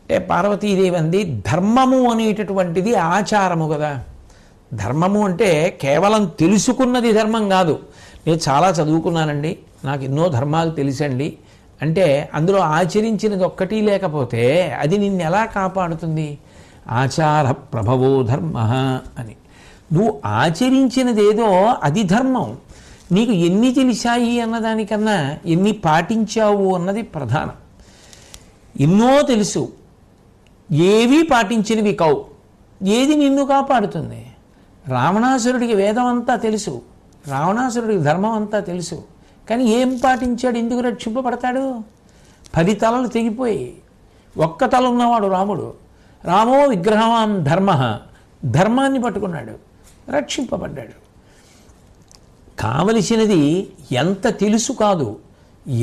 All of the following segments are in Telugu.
అంటే పార్వతీదేవి అంది, ధర్మము అనేటటువంటిది ఆచారము కదా. ధర్మము అంటే కేవలం తెలుసుకున్నది ధర్మం కాదు. నేను చాలా చదువుకున్నానండి, నాకు ఎన్నో ధర్మాలు తెలుసండి అంటే అందులో ఆచరించినది ఒక్కటి లేకపోతే అది నిన్ను ఎలా కాపాడుతుంది? ఆచార ప్రభవో ధర్మ అని. నువ్వు ఆచరించినదేదో అది ధర్మం. నీకు ఎన్ని తెలిసాయి అన్నదానికన్నా ఎన్ని పాటించావు అన్నది ప్రధానం. ఎన్నో తెలుసు, ఏవి పాటించినవి కావు. ఏది నిన్ను కాపాడుతుంది? రావణాసురుడికి వేదం అంతా తెలుసు, రావణాసురుడికి ధర్మం అంతా తెలుసు, కానీ ఏం పాటించాడు? ఎందుకు రక్షింపబడతాడు? 10 తలలు తెగిపోయి ఒక్క తల ఉన్నవాడు రాముడు. రామో విగ్రహవాన్ ధర్మ, ధర్మాన్ని పట్టుకున్నాడు, రక్షింపబడ్డాడు. కావలసినది ఎంత తెలుసు కాదు,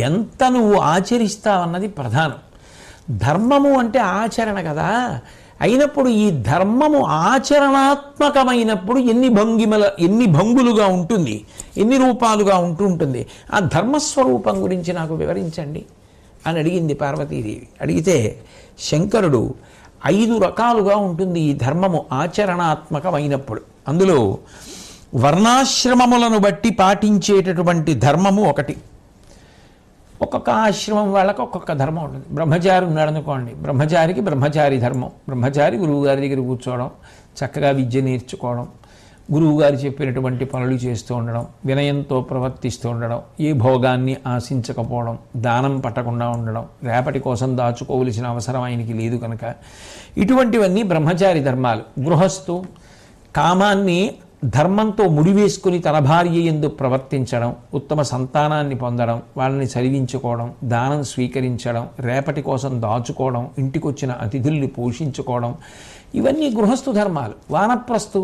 ఎంత నువ్వు ఆచరిస్తావన్నది ప్రధానం. ధర్మము అంటే ఆచరణ కదా. అయినప్పుడు ఈ ధర్మము ఆచరణాత్మకమైనప్పుడు ఎన్ని భంగులుగా ఉంటుంది, ఎన్ని రూపాలుగా ఉంటుంది. ఆ ధర్మస్వరూపం గురించి నాకు వివరించండి అని అడిగింది పార్వతీదేవి. అడిగితే శంకరుడు 5 రకాలుగా ఉంటుంది ఈ ధర్మము ఆచరణాత్మకమైనప్పుడు. అందులో వర్ణాశ్రమములను బట్టి పాటించేటటువంటి ధర్మము ఒకటి. ఒక్కొక్క ఆశ్రమం వాళ్ళకి ఒక్కొక్క ధర్మం ఉంటుంది. బ్రహ్మచారి ఉన్నాడు అనుకోండి, బ్రహ్మచారికి బ్రహ్మచారి ధర్మం. బ్రహ్మచారి గురువుగారి దగ్గర కూర్చోవడం, చక్కగా విద్య నేర్చుకోవడం, గురువుగారు చెప్పినటువంటి పనులు చేస్తూ ఉండడం, వినయంతో ప్రవర్తిస్తూ ఉండడం, ఏ భోగాన్ని ఆశించకపోవడం, దానం పట్టకుండా ఉండడం, రేపటి కోసం దాచుకోవలసిన అవసరం ఆయనకి లేదు కనుక ఇటువంటివన్నీ బ్రహ్మచారి ధర్మాలు. గృహస్థు కామాన్ని ధర్మంతో ముడివేసుకుని తన భార్య యందు ప్రవర్తించడం, ఉత్తమ సంతానాన్ని పొందడం, వాళ్ళని చదివించుకోవడం, దానం స్వీకరించడం, రేపటి కోసం దాచుకోవడం, ఇంటికొచ్చిన అతిథుల్ని పోషించుకోవడం, ఇవన్నీ గృహస్థు ధర్మాలు. వానప్రస్థు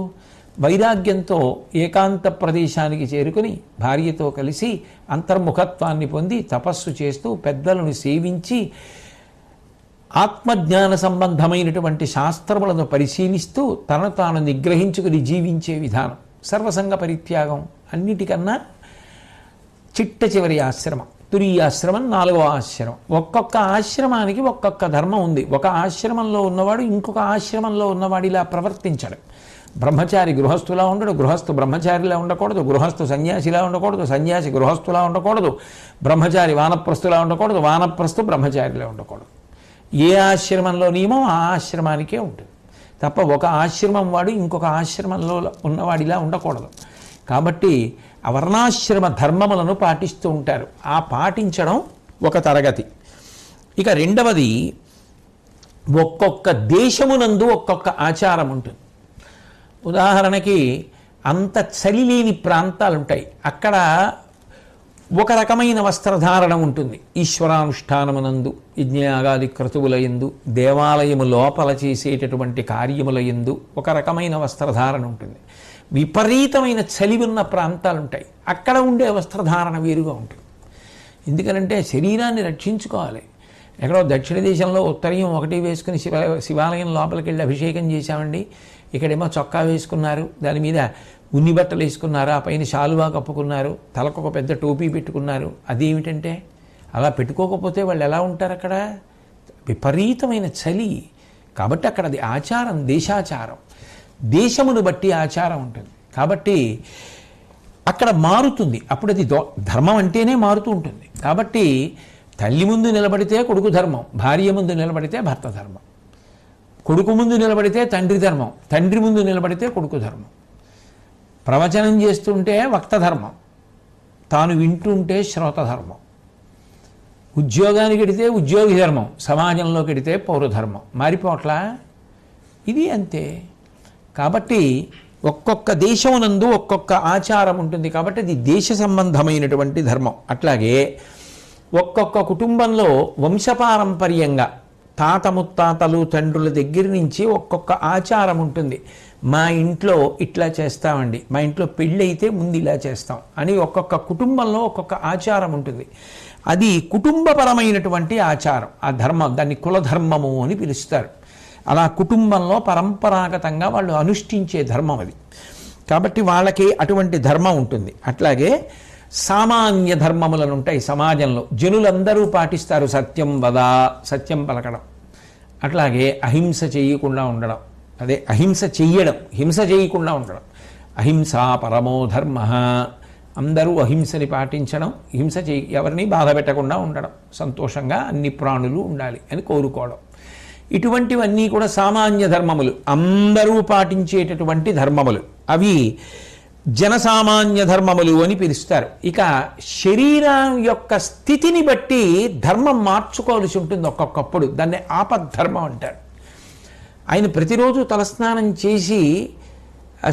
వైరాగ్యంతో ఏకాంత ప్రదేశానికి చేరుకుని భార్యతో కలిసి అంతర్ముఖత్వాన్ని పొంది తపస్సు చేస్తూ పెద్దలను సేవించి ఆత్మజ్ఞాన సంబంధమైనటువంటి శాస్త్రములను పరిశీలిస్తూ తనను తాను నిగ్రహించుకుని జీవించే విధానం. సర్వసంగ పరిత్యాగం అన్నిటికన్నా చిట్ట చివరి ఆశ్రమం, తురీయాశ్రమం, 4వ ఆశ్రమం. ఒక్కొక్క ఆశ్రమానికి ఒక్కొక్క ధర్మం ఉంది. ఒక ఆశ్రమంలో ఉన్నవాడు ఇంకొక ఆశ్రమంలో ఉన్నవాడు ఇలా ప్రవర్తించడం. బ్రహ్మచారి గృహస్థులా ఉండడు, గృహస్థు బ్రహ్మచారిలా ఉండకూడదు, గృహస్థు సన్యాసిలా ఉండకూడదు, సన్యాసి గృహస్థులా ఉండకూడదు, బ్రహ్మచారి వానప్రస్థులా ఉండకూడదు, వానప్రస్థు బ్రహ్మచారిలా ఉండకూడదు. ఏ ఆశ్రమంలో నియమం ఆ ఆశ్రమానికే ఉంటుంది తప్ప ఒక ఆశ్రమం వాడు ఇంకొక ఆశ్రమంలో ఉన్నవాడిలా ఉండకూడదు. కాబట్టి అవర్ణాశ్రమ ధర్మములను పాటిస్తూ ఉంటారు. ఆ పాటించడం ఒక తరగతి. ఇక రెండవది, ఒక్కొక్క దేశమునందు ఒక్కొక్క ఆచారం ఉంటుంది. ఉదాహరణకి అంత చలి లేని ప్రాంతాలు ఉంటాయి, అక్కడ ఒక రకమైన వస్త్రధారణ ఉంటుంది. ఈశ్వరానుష్ఠానమునందు, యజ్ఞయాగాది క్రతువుల యందు, దేవాలయము లోపల చేసేటటువంటి కార్యముల యందు ఒక రకమైన వస్త్రధారణ ఉంటుంది. విపరీతమైన చలి ఉన్న ప్రాంతాలు ఉంటాయి, అక్కడ ఉండే వస్త్రధారణ వేరుగా ఉంటుంది. ఎందుకనంటే శరీరాన్ని రక్షించుకోవాలి. ఎక్కడో దక్షిణ దేశంలో ఉత్తరీయం ఒకటి వేసుకుని శివాలయం లోపలికి వెళ్ళి అభిషేకం చేశామండి, ఇక్కడేమో చొక్కా వేసుకున్నారు, దాని మీద ఉన్ని బట్టలు వేసుకున్నారు, ఆ పైన శాలువా కప్పుకున్నారు, తలకు ఒక పెద్ద టోపీ పెట్టుకున్నారు. అదేమిటంటే అలా పెట్టుకోకపోతే వాళ్ళు ఎలా ఉంటారు? అక్కడ విపరీతమైన చలి. కాబట్టి అక్కడ అది ఆచారం, దేశాచారం, దేశమును బట్టి ఆచారం ఉంటుంది. కాబట్టి అక్కడ మారుతుంది. అప్పుడు అది ధర్మం అంటేనే మారుతూ ఉంటుంది. కాబట్టి తల్లి ముందు నిలబడితే కొడుకు ధర్మం, భార్య ముందు నిలబడితే భర్త ధర్మం, కొడుకు ముందు నిలబడితే తండ్రి ధర్మం, తండ్రి ముందు నిలబడితే కొడుకు ధర్మం, ప్రవచనం చేస్తుంటే వక్త ధర్మం, తాను వింటుంటే శ్రోత ధర్మం, ఉద్యోగానికి ఎడితే ఉద్యోగి ధర్మం, సమాజంలోకి ఎడితే పౌరధర్మం. మారిపోట్లా? ఇది అంతే. కాబట్టి ఒక్కొక్క దేశమునందు ఒక్కొక్క ఆచారం ఉంటుంది. కాబట్టి అది దేశ సంబంధమైనటువంటి ధర్మం. అట్లాగే ఒక్కొక్క కుటుంబంలో వంశపారంపర్యంగా తాత ముత్తాతలు తండ్రుల దగ్గర నుంచి ఒక్కొక్క ఆచారం ఉంటుంది. మా ఇంట్లో ఇట్లా చేస్తామండి, మా ఇంట్లో పెళ్ళి అయితే ముందు ఇలా చేస్తాం అని ఒక్కొక్క కుటుంబంలో ఒక్కొక్క ఆచారం ఉంటుంది. అది కుటుంబపరమైనటువంటి ఆచారం, ఆ ధర్మం. దాన్ని కులధర్మము అని పిలుస్తారు. అలా కుటుంబంలో పరంపరాగతంగా వాళ్ళు అనుష్ఠించే ధర్మం అది. కాబట్టి వాళ్ళకి అటువంటి ధర్మం ఉంటుంది. అట్లాగే సామాన్య ధర్మములను ఉంటాయి సమాజంలో, జనులందరూ పాటిస్తారు. సత్యం వద, సత్యం పలకడం. అట్లాగే అహింస చేయకుండా ఉండడం, అదే అహింస చెయ్యడం, హింస చేయకుండా ఉండడం. అహింసా పరమో ధర్మ, అందరూ అహింసని పాటించడం, హింస ఎవరిని బాధ పెట్టకుండా ఉండడం, సంతోషంగా అన్ని ప్రాణులు ఉండాలి అని కోరుకోవడం. ఇటువంటివన్నీ కూడా సామాన్య ధర్మములు, అందరూ పాటించేటటువంటి ధర్మములు. అవి జనసామాన్య ధర్మములు అని పిలుస్తారు. ఇక శరీరం యొక్క స్థితిని బట్టి ధర్మం మార్చుకోవాల్సి ఉంటుంది ఒక్కొక్కప్పుడు. దాన్ని ఆపద్ధర్మం అంటారు. ఆయన ప్రతిరోజు తలస్నానం చేసి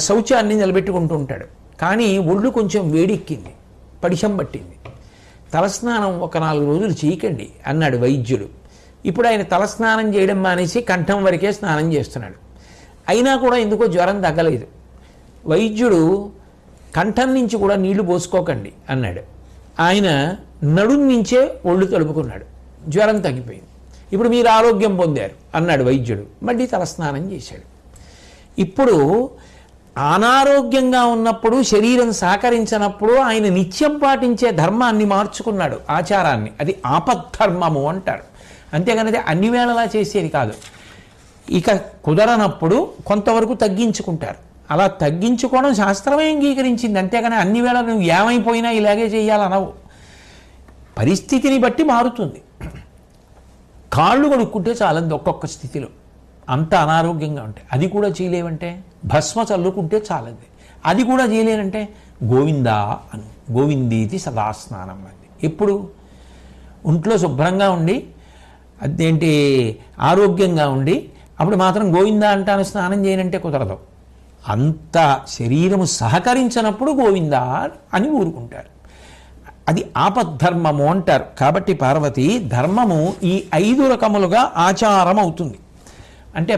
శౌచాన్ని నిలబెట్టుకుంటూ ఉంటాడు. కానీ ఒళ్ళు కొంచెం వేడెక్కింది, పడిశం పట్టింది, తలస్నానం ఒక 4 రోజులు చేయకండి అన్నాడు వైద్యుడు. ఇప్పుడు ఆయన తలస్నానం చేయడం మానేసి కంఠం వరకే స్నానం చేస్తున్నాడు. అయినా కూడా ఎందుకో జ్వరం తగ్గలేదు. వైద్యుడు కంఠం నుంచి కూడా నీళ్లు పోసుకోకండి అన్నాడు. ఆయన నడుం నుంచే ఒళ్ళు తడుపుకున్నాడు, జ్వరం తగ్గిపోయింది. ఇప్పుడు మీరు ఆరోగ్యం పొందారు అన్నాడు వైద్యుడు. మళ్ళీ తలస్నానం చేశాడు. ఇప్పుడు అనారోగ్యంగా ఉన్నప్పుడు, శరీరం సహకరించినప్పుడు ఆయన నిత్యం పాటించే ధర్మాన్ని మార్చుకున్నాడు, ఆచారాన్ని. అది ఆపద్ధర్మము అంటారు. అంతేగాని అది అన్ని వేళలా చేసేది కాదు. ఇక కుదరనప్పుడు కొంతవరకు తగ్గించుకుంటారు. అలా తగ్గించుకోవడం శాస్త్రమే అంగీకరించింది. అంతేగాని అన్ని వేళ నువ్వు ఏమైపోయినా ఇలాగే చేయాలనవు. పరిస్థితిని బట్టి మారుతుంది. కాళ్ళు కడుక్కుంటే చాలంది ఒక్కొక్క స్థితిలో, అంత అనారోగ్యంగా ఉంటాయి. అది కూడా చేయలేవంటే భస్మ చల్లుకుంటే చాలంది. అది కూడా చేయలేనంటే గోవిందా అను, గోవిందీతి సదాస్నానం అంది. ఎప్పుడు ఒంట్లో శుభ్రంగా ఉండి, అదేంటి ఆరోగ్యంగా ఉండి అప్పుడు మాత్రం గోవిందా అంటాను, స్నానం చేయనంటే కుదరదు. అంత శరీరము సహకరించినప్పుడు గోవిందా అని ఊరుకుంటారు. అది ఆపద్ధర్మము అంటారు. కాబట్టి పార్వతి ధర్మము ఈ 5 రకములుగా ఆచారం అవుతుంది. అంటే